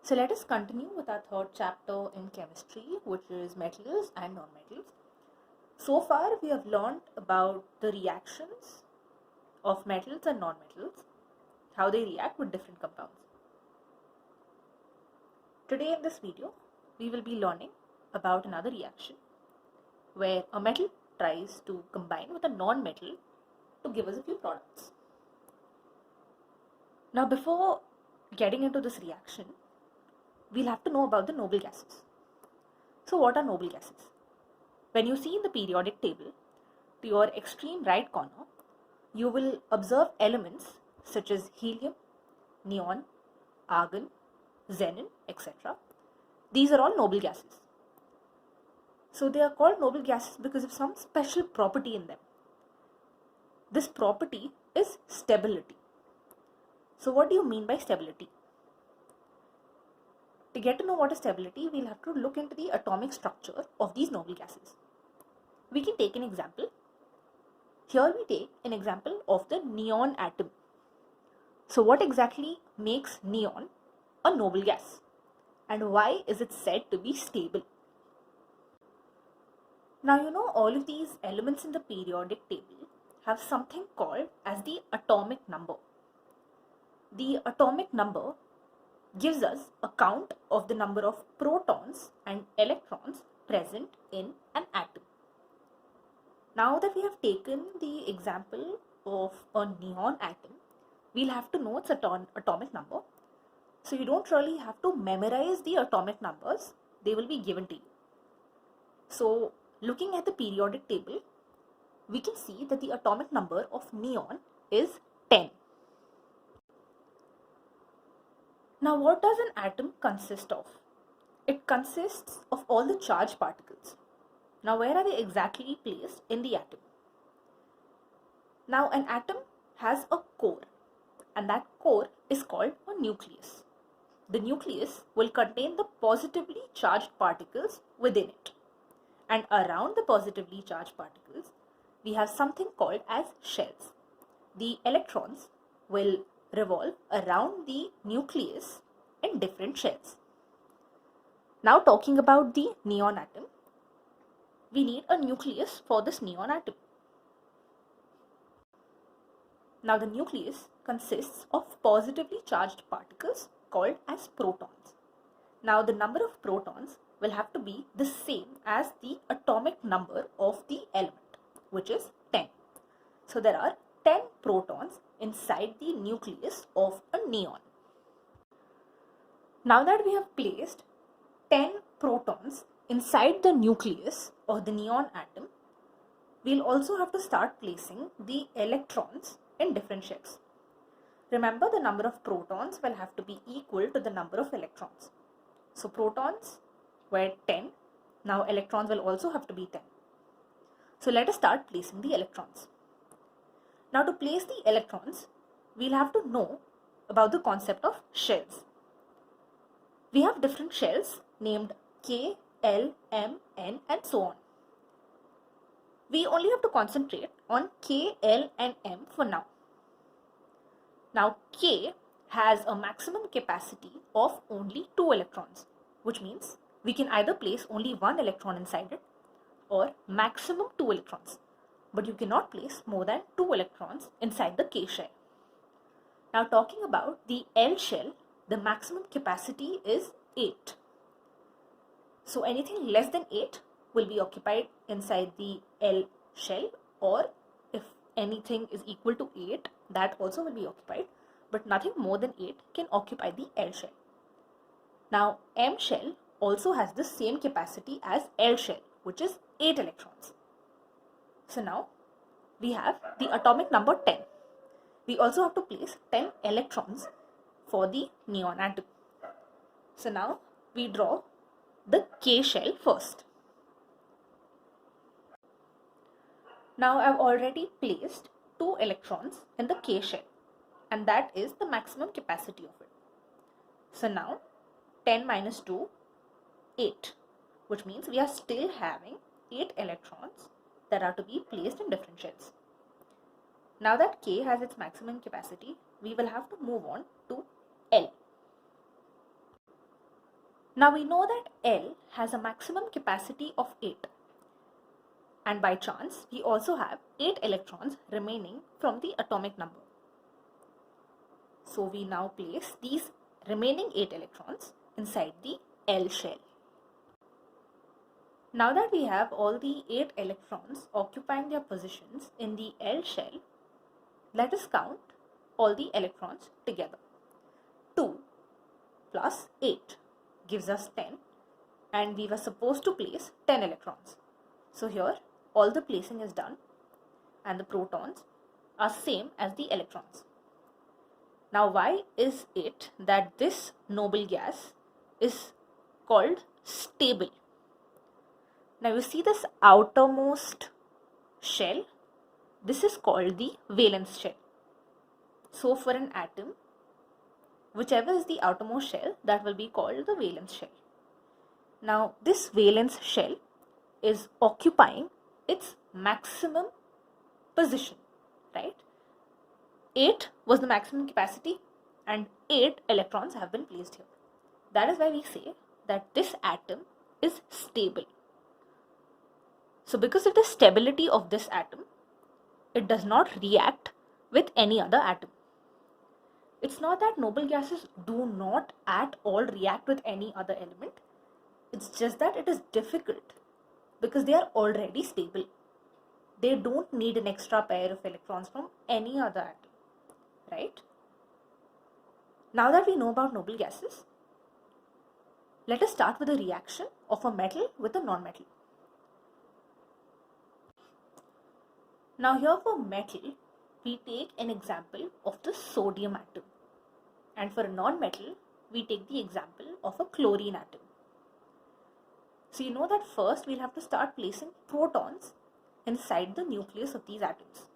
So let us continue with our third chapter in chemistry, which is metals and nonmetals. So far we have learned about the reactions of metals and nonmetals, how they react with different compounds. Today in this video, we will be learning about another reaction where a metal tries to combine with a non-metal to give us a few products. Now before getting into this reaction, we'll have to know about the noble gases. So what are noble gases? When you see in the periodic table, to your extreme right corner, you will observe elements such as helium, neon, argon, xenon, etc. These are all noble gases. So they are called noble gases because of some special property in them. This property is stability. So what do you mean by stability? To get to know what is stability, we'll have to look into the atomic structure of these noble gases. We can take an example. Here we take an example of the neon atom. So what exactly makes neon a noble gas? And why is it said to be stable? Now you know all of these elements in the periodic table have something called as the atomic number. The atomic number gives us a count of the number of protons and electrons present in an atom. Now that we have taken the example of a neon atom, we'll have to know its atomic number. So you don't really have to memorize the atomic numbers, they will be given to you. So looking at the periodic table, we can see that the atomic number of neon is 10. Now what does an atom consist of? It consists of all the charged particles. Now where are they exactly placed in the atom? Now an atom has a core, and that core is called a nucleus. The nucleus will contain the positively charged particles within it. And around the positively charged particles, we have something called as shells. The electrons will revolve around the nucleus in different shells. Now talking about the neon atom, we need a nucleus for this neon atom. Now the nucleus consists of positively charged particles called as protons. Now the number of protons will have to be the same as the atomic number of the element, which is 10. So there are 10 protons inside the nucleus of a neon. Now that we have placed 10 protons inside the nucleus of the neon atom, we'll also have to start placing the electrons in different shells. Remember, the number of protons will have to be equal to the number of electrons. So protons were 10, now electrons will also have to be 10. So let us start placing the electrons. Now to place the electrons, we'll have to know about the concept of shells. We have different shells named K, L, M, N and so on. We only have to concentrate on K, L and M for now. Now K has a maximum capacity of only 2 electrons, which means we can either place only 1 electron inside it or maximum 2 electrons. But you cannot place more than 2 electrons inside the K shell. Now talking about the L shell, the maximum capacity is 8. So anything less than 8 will be occupied inside the L shell, or if anything is equal to 8, that also will be occupied, but nothing more than 8 can occupy the L shell. Now M shell also has the same capacity as L shell, which is 8 electrons. So now we have the atomic number 10. We also have to place 10 electrons for the neon atom. So now we draw the K shell first. Now I've already placed 2 electrons in the K shell, and that is the maximum capacity of it. So now 10 minus 2, 8, which means we are still having 8 electrons that are to be placed in different shells. Now that K has its maximum capacity, we will have to move on to L. Now we know that L has a maximum capacity of 8. And by chance, we also have 8 electrons remaining from the atomic number. So we now place these remaining 8 electrons inside the L shell. Now that we have all the 8 electrons occupying their positions in the L shell, let us count all the electrons together. 2 plus 8 gives us 10, and we were supposed to place 10 electrons. So here all the placing is done and the protons are same as the electrons. Now why is it that this noble gas is called stable? Now you see this outermost shell, this is called the valence shell. So for an atom, whichever is the outermost shell, that will be called the valence shell. Now this valence shell is occupying its maximum position, right? 8 was the maximum capacity and 8 electrons have been placed here. That is why we say that this atom is stable. So because of the stability of this atom, it does not react with any other atom. It's not that noble gases do not at all react with any other element. It's just that it is difficult because they are already stable. They don't need an extra pair of electrons from any other atom, right? Now that we know about noble gases, let us start with a reaction of a metal with a non-metal. Now here for metal, we take an example of the sodium atom. And for a non-metal, we take the example of a chlorine atom. So you know that first we'll have to start placing protons inside the nucleus of these atoms.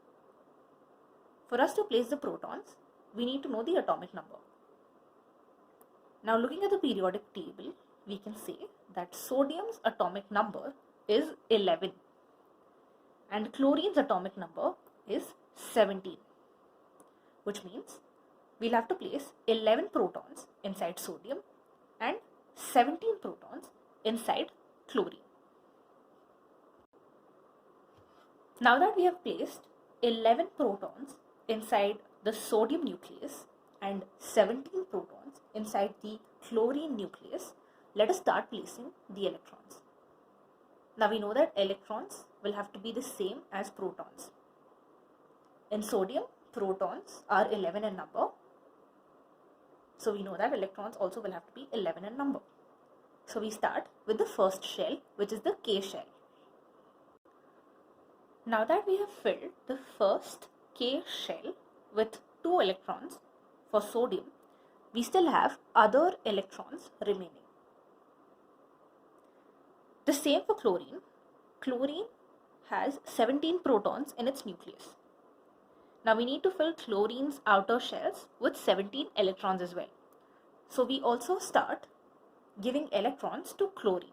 For us to place the protons, we need to know the atomic number. Now looking at the periodic table, we can say that sodium's atomic number is 11 and chlorine's atomic number is 17, which means we'll have to place 11 protons inside sodium and 17 protons inside chlorine. Now that we have placed 11 protons inside the sodium nucleus and 17 protons inside the chlorine nucleus, let us start placing the electrons. Now we know that electrons will have to be the same as protons. In sodium, protons are 11 in number. So we know that electrons also will have to be 11 in number. So we start with the first shell, which is the K shell. Now that we have filled the first K shell with 2 electrons for sodium, we still have other electrons remaining. The same for chlorine. Chlorine has 17 protons in its nucleus. Now we need to fill chlorine's outer shells with 17 electrons as well. So we also start giving electrons to chlorine.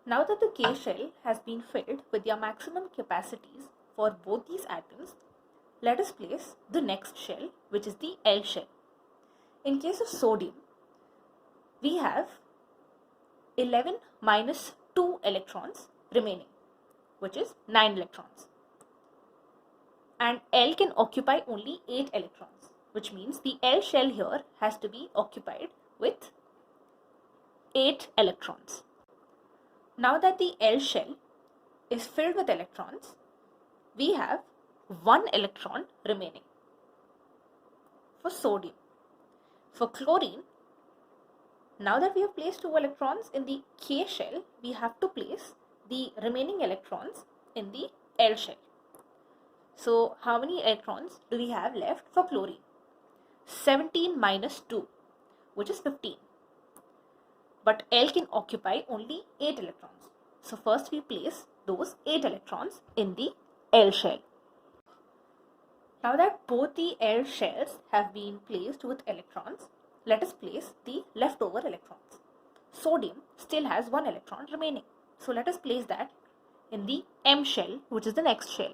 Now that the K shell has been filled with their maximum capacities for both these atoms, let us place the next shell, which is the L shell. In case of sodium, we have 11 minus 2 electrons remaining, which is 9 electrons. And L can occupy only 8 electrons, which means the L shell here has to be occupied with 8 electrons. Now that the L shell is filled with electrons, we have 1 electron remaining for sodium. For chlorine, now that we have placed 2 electrons in the K shell, we have to place the remaining electrons in the L shell. So how many electrons do we have left for chlorine? 17 minus 2, which is 15. But L can occupy only 8 electrons. So first we place those 8 electrons in the L shell. Now that both the L shells have been placed with electrons, let us place the leftover electrons. Sodium still has 1 electron remaining. So let us place that in the M shell, which is the next shell.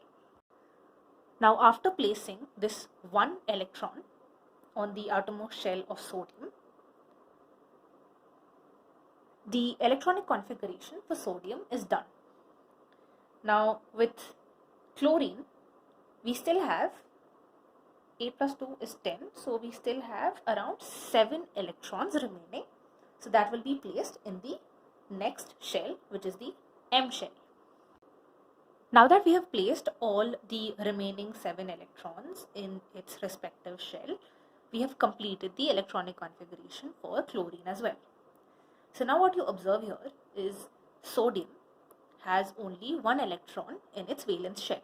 Now after placing this 1 electron on the outermost shell of sodium, the electronic configuration for sodium is done. Now with chlorine, we still have 8 plus 2 is 10, so we still have around 7 electrons remaining. So that will be placed in the next shell, which is the M shell. Now that we have placed all the remaining 7 electrons in its respective shell, we have completed the electronic configuration for chlorine as well. So now what you observe here is sodium has only 1 electron in its valence shell,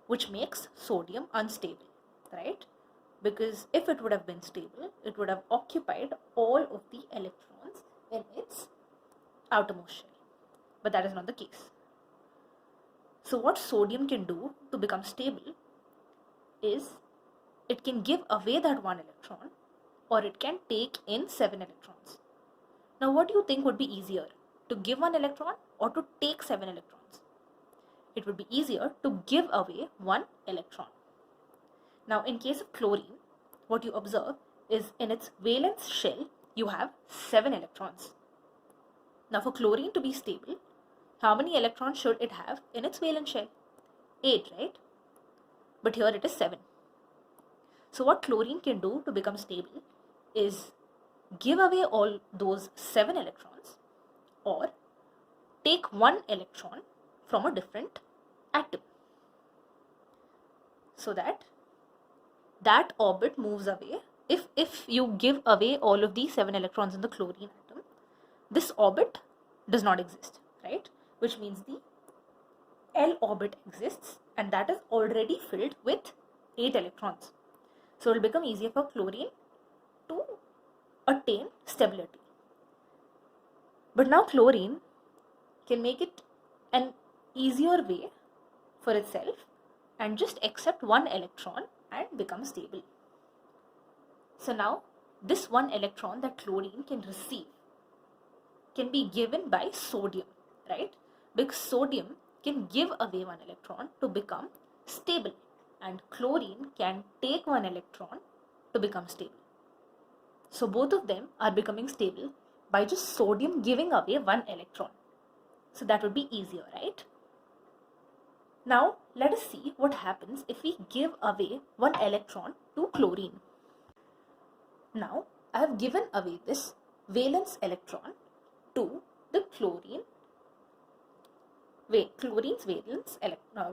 which makes sodium unstable, right? Because if it would have been stable, it would have occupied all of the electrons in its outermost shell. But that is not the case. So what sodium can do to become stable is it can give away that 1 electron, or it can take in 7 electrons. Now what do you think would be easier, to give 1 electron or to take 7 electrons? It would be easier to give away 1 electron. Now in case of chlorine, what you observe is in its valence shell, you have 7 electrons. Now for chlorine to be stable, how many electrons should it have in its valence shell? 8, right? But here it is 7. So what chlorine can do to become stable is give away all those 7 electrons or take 1 electron from a different atom, so that orbit moves away. If you give away all of the 7 electrons in the chlorine atom, this orbit does not exist, right? Which means the L orbit exists, and that is already filled with 8 electrons. So it will become easier for chlorine to attain stability. But now chlorine can make it an easier way for itself and just accept 1 electron and become stable. So now this 1 electron that chlorine can receive can be given by sodium, right? Because sodium can give away 1 electron to become stable, and chlorine can take 1 electron to become stable. So both of them are becoming stable by just sodium giving away 1 electron. So that would be easier, right? Now let us see what happens if we give away 1 electron to chlorine. Now I have given away this valence electron to the chlorine's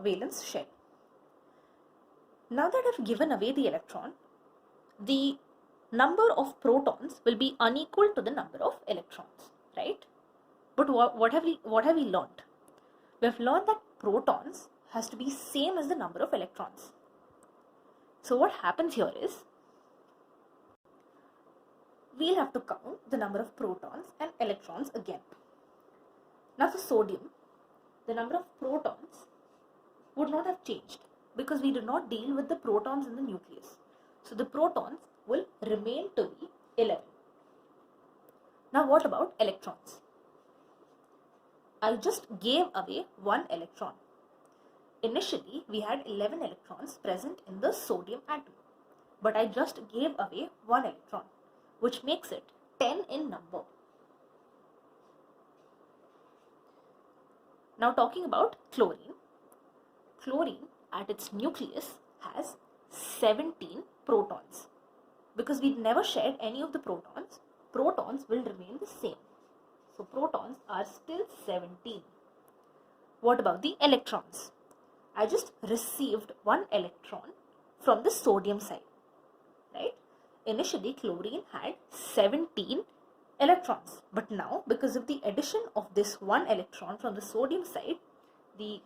valence shell. Now that I have given away the electron, the number of protons will be unequal to the number of electrons, right? But what have we learned? We have learned that protons has to be same as the number of electrons. So what happens here is, we'll have to count the number of protons and electrons again. Now for sodium, the number of protons would not have changed because we do not deal with the protons in the nucleus. So the protons will remain to be 11. Now what about electrons? I just gave away 1 electron. Initially we had 11 electrons present in the sodium atom, but I just gave away 1 electron, which makes it 10 in number. Now talking about chlorine. Chlorine at its nucleus has 17 protons. Because we never shared any of the protons, protons will remain the same. So protons are still 17. What about the electrons? I just received 1 electron from the sodium side, right? Initially chlorine had 17 electrons, but now because of the addition of this 1 electron from the sodium side, the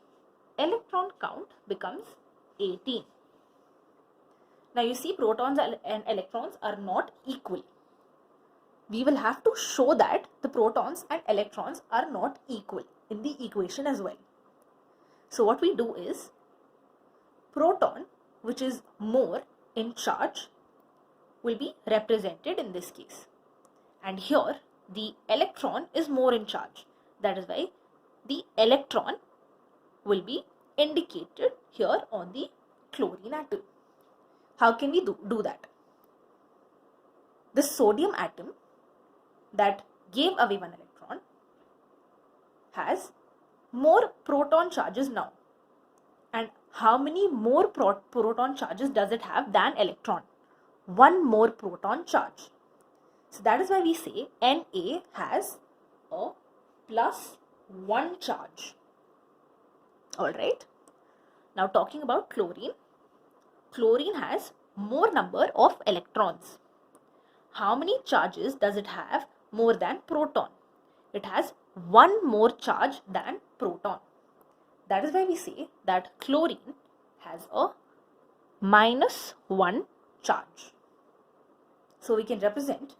electron count becomes 18. Now you see, protons and electrons are not equal. We will have to show that the protons and electrons are not equal in the equation as well. So what we do is, proton, which is more in charge, will be represented in this case. And here the electron is more in charge. That is why the electron will be indicated here on the chlorine atom. How can we do that? The sodium atom that gave away one electron has more proton charges now. And how many more proton charges does it have than electron? One more proton charge. So that is why we say Na has a +1 charge. Alright. Now talking about chlorine. Chlorine has more number of electrons. How many charges does it have more than proton? It has one more charge than proton. That is why we say that chlorine has a -1 charge. So we can represent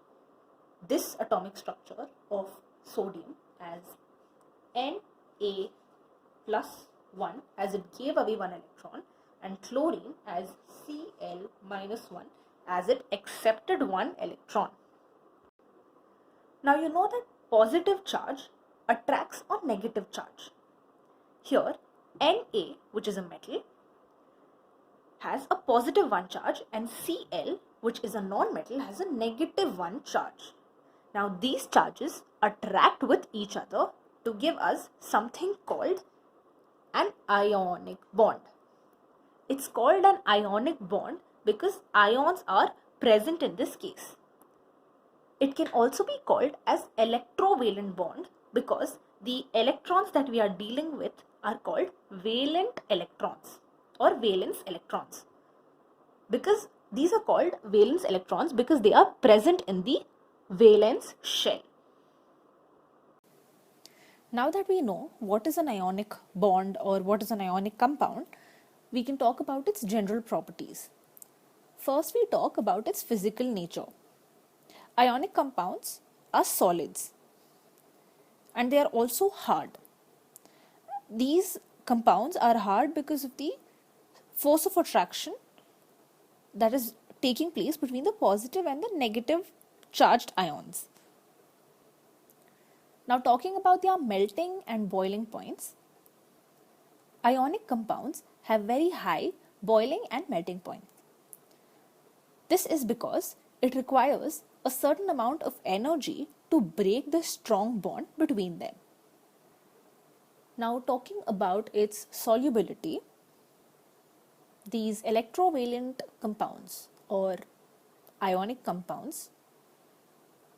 this atomic structure of sodium as Na +1 as it gave away one electron, and chlorine as Cl -1 as it accepted one electron. Now you know that positive charge attracts a negative charge. Here Na, which is a metal, has a +1 charge, and Cl, which is a non-metal, has a -1 charge. Now these charges attract with each other to give us something called an ionic bond. It's called an ionic bond because ions are present in this case. It can also be called as electrovalent bond because the electrons that we are dealing with are called valent electrons or valence electrons. Because these are called valence electrons because they are present in the valence shell. Now that we know what is an ionic bond or what is an ionic compound, we can talk about its general properties. First, we talk about its physical nature. Ionic compounds are solids and they are also hard. These compounds are hard because of the force of attraction that is taking place between the positive and the negative charged ions. Now talking about their melting and boiling points, ionic compounds have very high boiling and melting points. This is because it requires a certain amount of energy to break the strong bond between them. Now talking about its solubility, these electrovalent compounds or ionic compounds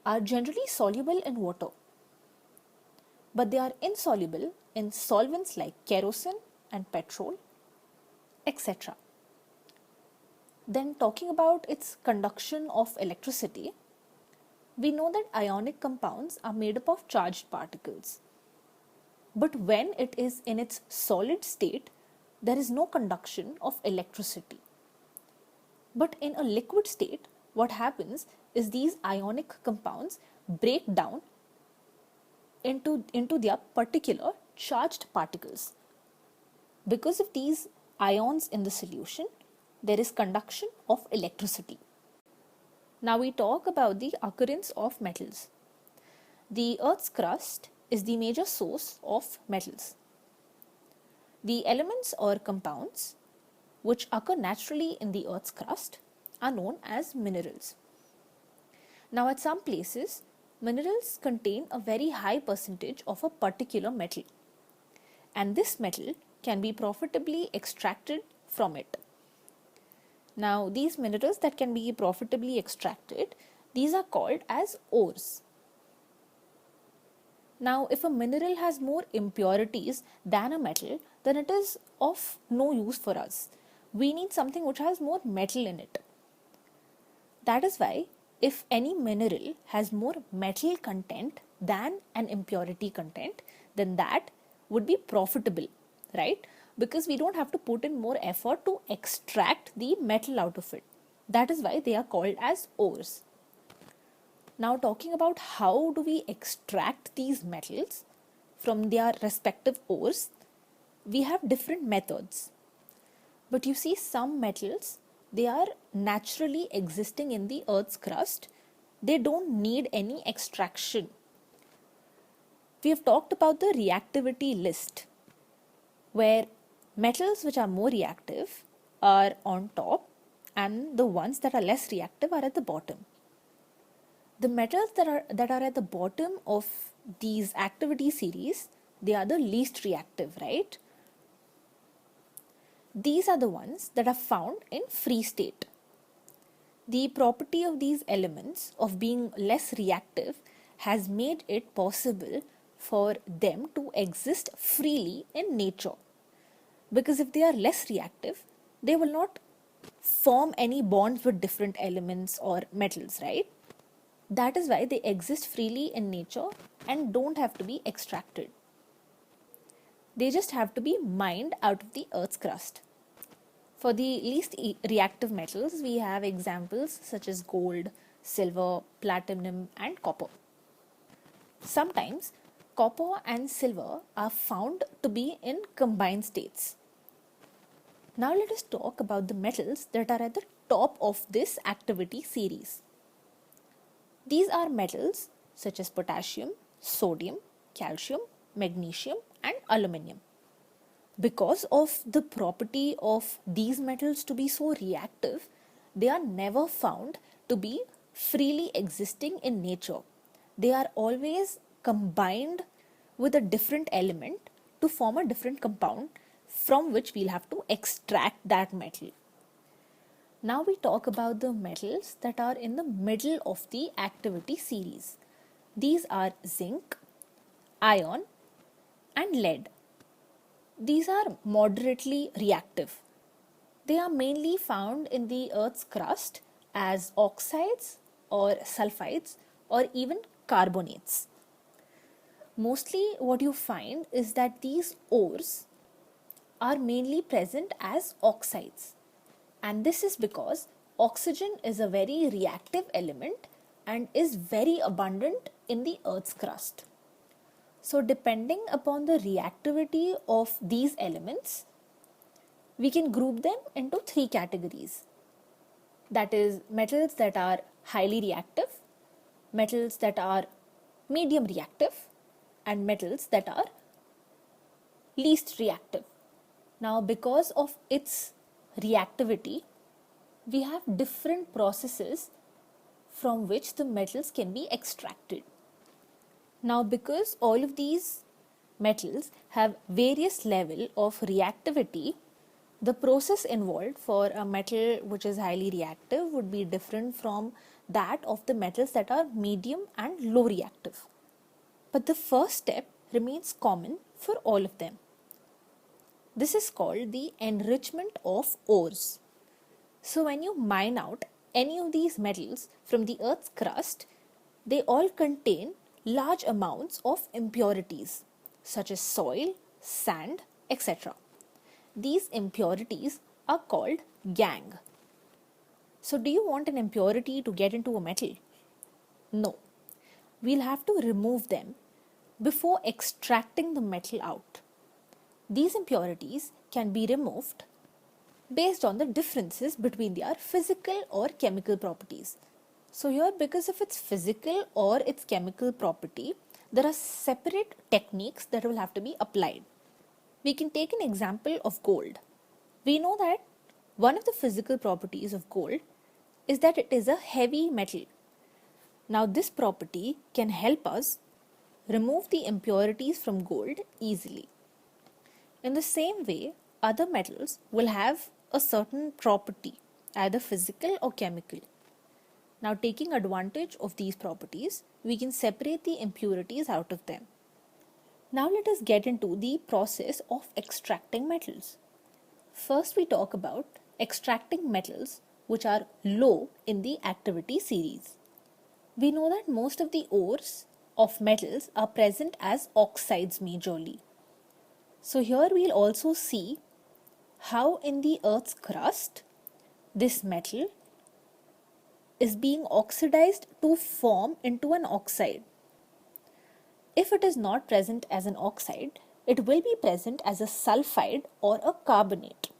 are generally soluble in water, but they are insoluble in solvents like kerosene and petrol, etc. Then talking about its conduction of electricity, we know that ionic compounds are made up of charged particles. But when it is in its solid state, there is no conduction of electricity. But in a liquid state, what happens is these ionic compounds break down into their particular charged particles. Because of these ions in the solution, there is conduction of electricity. Now we talk about the occurrence of metals. The Earth's crust is the major source of metals. The elements or compounds which occur naturally in the Earth's crust are known as minerals. Now at some places, minerals contain a very high percentage of a particular metal, and this metal can be profitably extracted from it. Now these minerals that can be profitably extracted, these are called as ores. Now if a mineral has more impurities than a metal, then it is of no use for us. We need something which has more metal in it. That is why if any mineral has more metal content than an impurity content, then that would be profitable, right? Because we don't have to put in more effort to extract the metal out of it. That is why they are called as ores. Now talking about how do we extract these metals from their respective ores, we have different methods. But you see, some metals, they are naturally existing in the Earth's crust. They don't need any extraction. We have talked about the reactivity list, where metals which are more reactive are on top and the ones that are less reactive are at the bottom. The metals that are at the bottom of these activity series, they are the least reactive, right? These are the ones that are found in free state. The property of these elements of being less reactive has made it possible for them to exist freely in nature. Because if they are less reactive, they will not form any bonds with different elements or metals, right? That is why they exist freely in nature and don't have to be extracted. They just have to be mined out of the Earth's crust. For the least reactive metals, we have examples such as gold, silver, platinum, and copper. Sometimes copper and silver are found to be in combined states. Now let us talk about the metals that are at the top of this activity series. These are metals such as potassium, sodium, calcium, magnesium, and aluminium. Because of the property of these metals to be so reactive, they are never found to be freely existing in nature. They are always combined with a different element to form a different compound from which we'll have to extract that metal. Now we talk about the metals that are in the middle of the activity series. These are zinc, iron, and lead. These are moderately reactive. They are mainly found in the Earth's crust as oxides or sulfides or even carbonates. Mostly what you find is that these ores are mainly present as oxides. And this is because oxygen is a very reactive element and is very abundant in the Earth's crust. So depending upon the reactivity of these elements, we can group them into three categories. That is, metals that are highly reactive, metals that are medium reactive, and metals that are least reactive. Now, because of its reactivity, we have different processes from which the metals can be extracted. Now, because all of these metals have various level of reactivity, the process involved for a metal which is highly reactive would be different from that of the metals that are medium and low reactive. But the first step remains common for all of them. This is called the enrichment of ores. So when you mine out any of these metals from the Earth's crust, they all contain large amounts of impurities such as soil, sand, etc. These impurities are called gangue. So do you want an impurity to get into a metal? No. We'll have to remove them before extracting the metal out. These impurities can be removed based on the differences between their physical or chemical properties. So here, because of its physical or its chemical property, there are separate techniques that will have to be applied. We can take an example of gold. We know that one of the physical properties of gold is that it is a heavy metal. Now this property can help us remove the impurities from gold easily. In the same way, other metals will have a certain property, either physical or chemical. Now, taking advantage of these properties, we can separate the impurities out of them. Now, let us get into the process of extracting metals. First, we talk about extracting metals which are low in the activity series. We know that most of the ores of metals are present as oxides majorly. So here we'll also see how in the Earth's crust this metal is being oxidized to form into an oxide. If it is not present as an oxide, it will be present as a sulfide or a carbonate.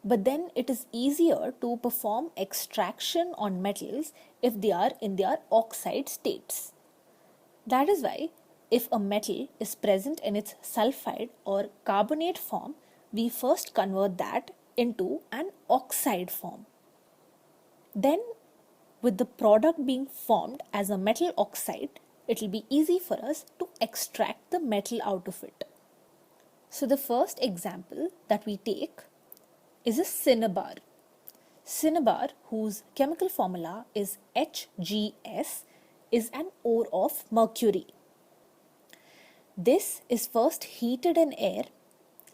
But then it is easier to perform extraction on metals if they are in their oxide states. That is why if a metal is present in its sulfide or carbonate form, we first convert that into an oxide form. Then with the product being formed as a metal oxide, it will be easy for us to extract the metal out of it. So the first example that we take is a cinnabar. Cinnabar, whose chemical formula is HgS, is an ore of mercury. This is first heated in air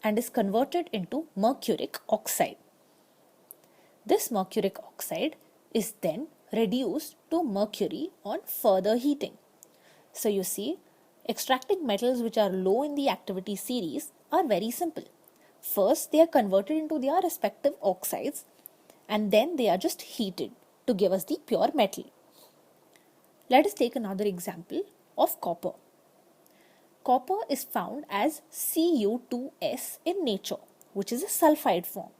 and is converted into mercuric oxide. This mercuric oxide is then reduced to mercury on further heating. So you see, extracting metals which are low in the activity series are very simple. First, they are converted into their respective oxides and then they are just heated to give us the pure metal. Let us take another example of copper. Copper is found as Cu2S in nature, which is a sulfide form.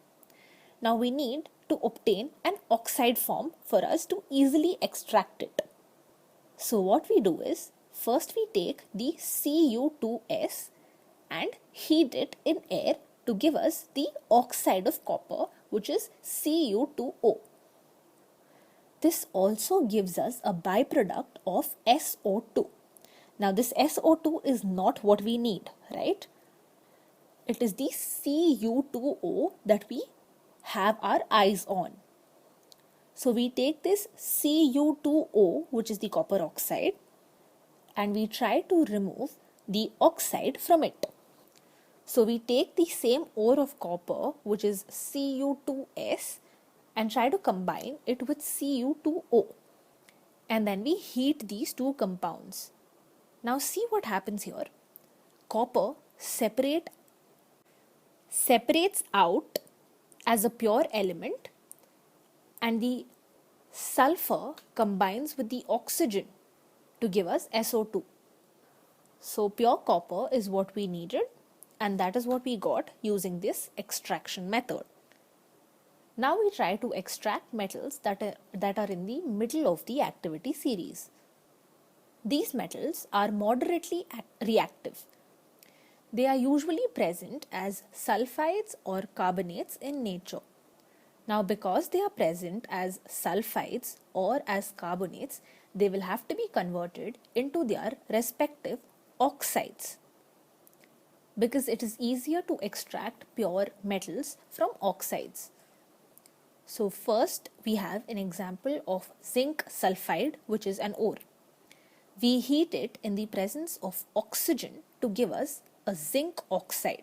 Now we need to obtain an oxide form for us to easily extract it. So what we do is, first we take the Cu2S and heat it in air to give us the oxide of copper, which is Cu2O. This also gives us a byproduct of SO2. Now this SO2 is not what we need, right? It is the Cu2O that we have our eyes on. So we take this Cu2O, which is the copper oxide, and we try to remove the oxide from it. So we take the same ore of copper, which is Cu2S, and try to combine it with Cu2O. And then we heat these two compounds. Now see what happens here. Copper separates out as a pure element and the sulfur combines with the oxygen to give us SO2. So pure copper is what we needed and that is what we got using this extraction method. Now we try to extract metals that are in the middle of the activity series. These metals are moderately reactive. They are usually present as sulfides or carbonates in nature. Now because they are present as sulfides or as carbonates, they will have to be converted into their respective oxides, because it is easier to extract pure metals from oxides. So first we have an example of zinc sulfide, which is an ore. We heat it in the presence of oxygen to give us a zinc oxide.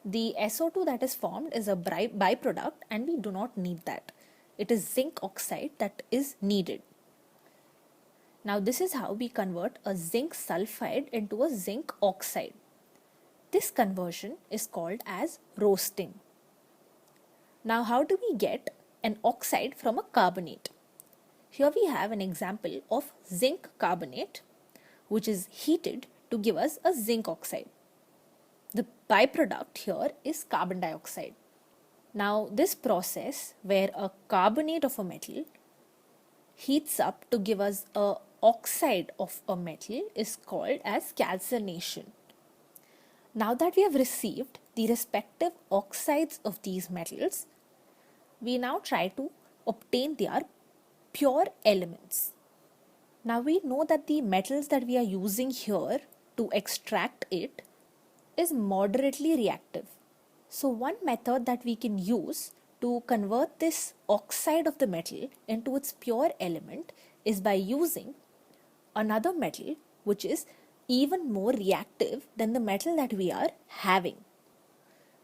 The SO2 that is formed is a byproduct and we do not need that. It is zinc oxide that is needed. Now this is how we convert a zinc sulfide into a zinc oxide. This conversion is called as roasting. Now how do we get an oxide from a carbonate? Here we have an example of zinc carbonate, which is heated to give us a zinc oxide. The byproduct here is carbon dioxide. Now this process where a carbonate of a metal heats up to give us a oxide of a metal is called as calcination. Now that we have received the respective oxides of these metals, we now try to obtain their pure elements. Now we know that the metals that we are using here to extract it is moderately reactive. So one method that we can use to convert this oxide of the metal into its pure element is by using another metal which is even more reactive than the metal that we are having.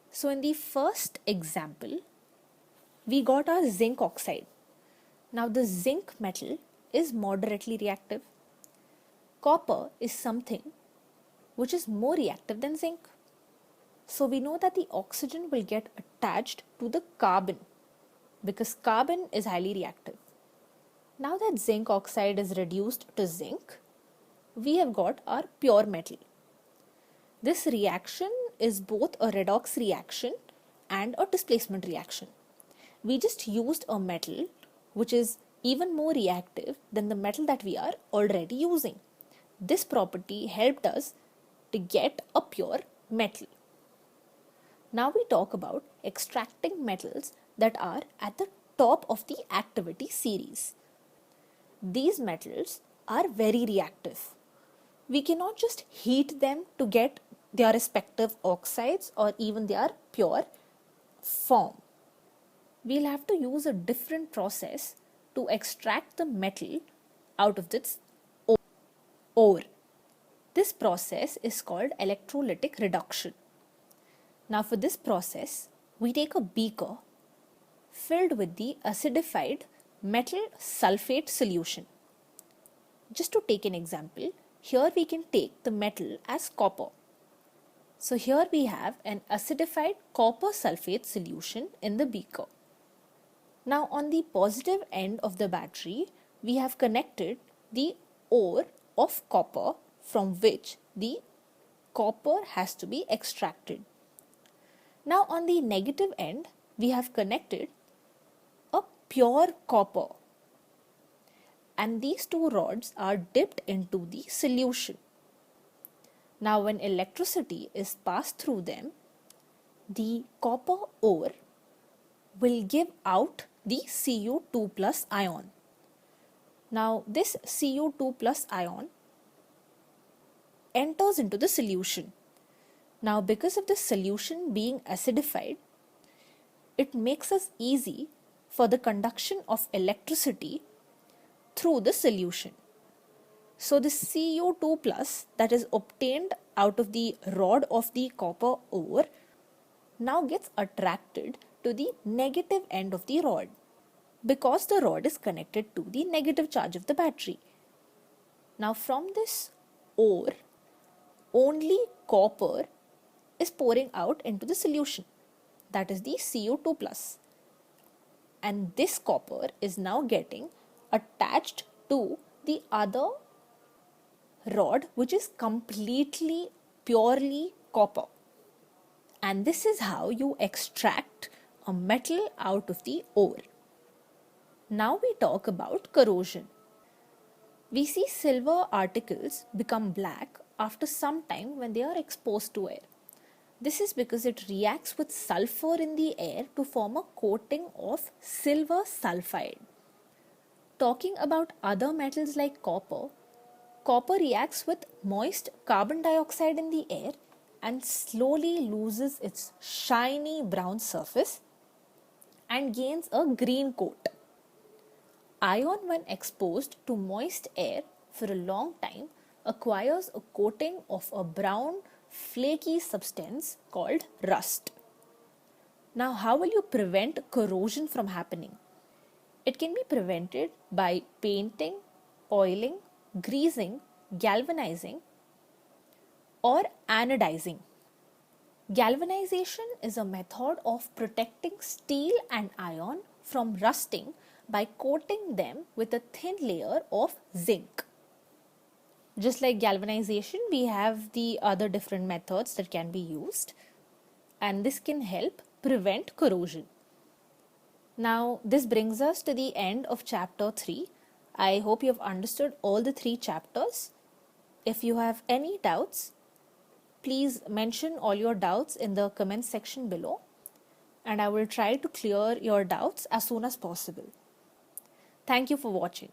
So in the first example, we got our zinc oxide. Now the zinc metal is moderately reactive. Copper is something which is more reactive than zinc. So we know that the oxygen will get attached to the carbon because carbon is highly reactive. Now that zinc oxide is reduced to zinc, we have got our pure metal. This reaction is both a redox reaction and a displacement reaction. We just used a metal which is even more reactive than the metal that we are already using. This property helped us to get a pure metal. Now we talk about extracting metals that are at the top of the activity series. these metals are very reactive. We cannot just heat them to get their respective oxides or even their pure form. We'll have to use a different process to extract the metal out of its ore. This process is called electrolytic reduction. Now for this process, we take a beaker filled with the acidified metal sulfate solution. Just to take an example, here we can take the metal as copper. So here we have an acidified copper sulfate solution in the beaker. Now on the positive end of the battery, we have connected the ore of copper from which the copper has to be extracted. Now on the negative end, we have connected a pure copper, and these two rods are dipped into the solution. Now when electricity is passed through them, the copper ore will give out the Cu2 plus ion. Now this Cu2 plus ion enters into the solution. Now because of the solution being acidified, it makes it easy for the conduction of electricity through the solution. So the Cu2 plus that is obtained out of the rod of the copper ore now gets attracted to the negative end of the rod because the rod is connected to the negative charge of the battery. Now from this ore, only copper is pouring out into the solution, that is the Cu2 plus, and this copper is now getting attached to the other rod which is completely purely copper. And this is how you extract a metal out of the ore. Now we talk about corrosion. We see silver articles become black after some time when they are exposed to air. This is because it reacts with sulfur in the air to form a coating of silver sulfide. Talking about other metals like copper, copper reacts with moist carbon dioxide in the air and slowly loses its shiny brown surface and gains a green coat. Iron, when exposed to moist air for a long time, acquires a coating of a brown flaky substance called rust. Now how will you prevent corrosion from happening? It can be prevented by painting, oiling, greasing, galvanizing, or anodizing. Galvanization is a method of protecting steel and iron from rusting by coating them with a thin layer of zinc. Just like galvanization, we have the other different methods that can be used, and this can help prevent corrosion. Now, this brings us to the end of chapter 3. I hope you have understood all the 3 chapters. If you have any doubts, please mention all your doubts in the comment section below, and I will try to clear your doubts as soon as possible. Thank you for watching.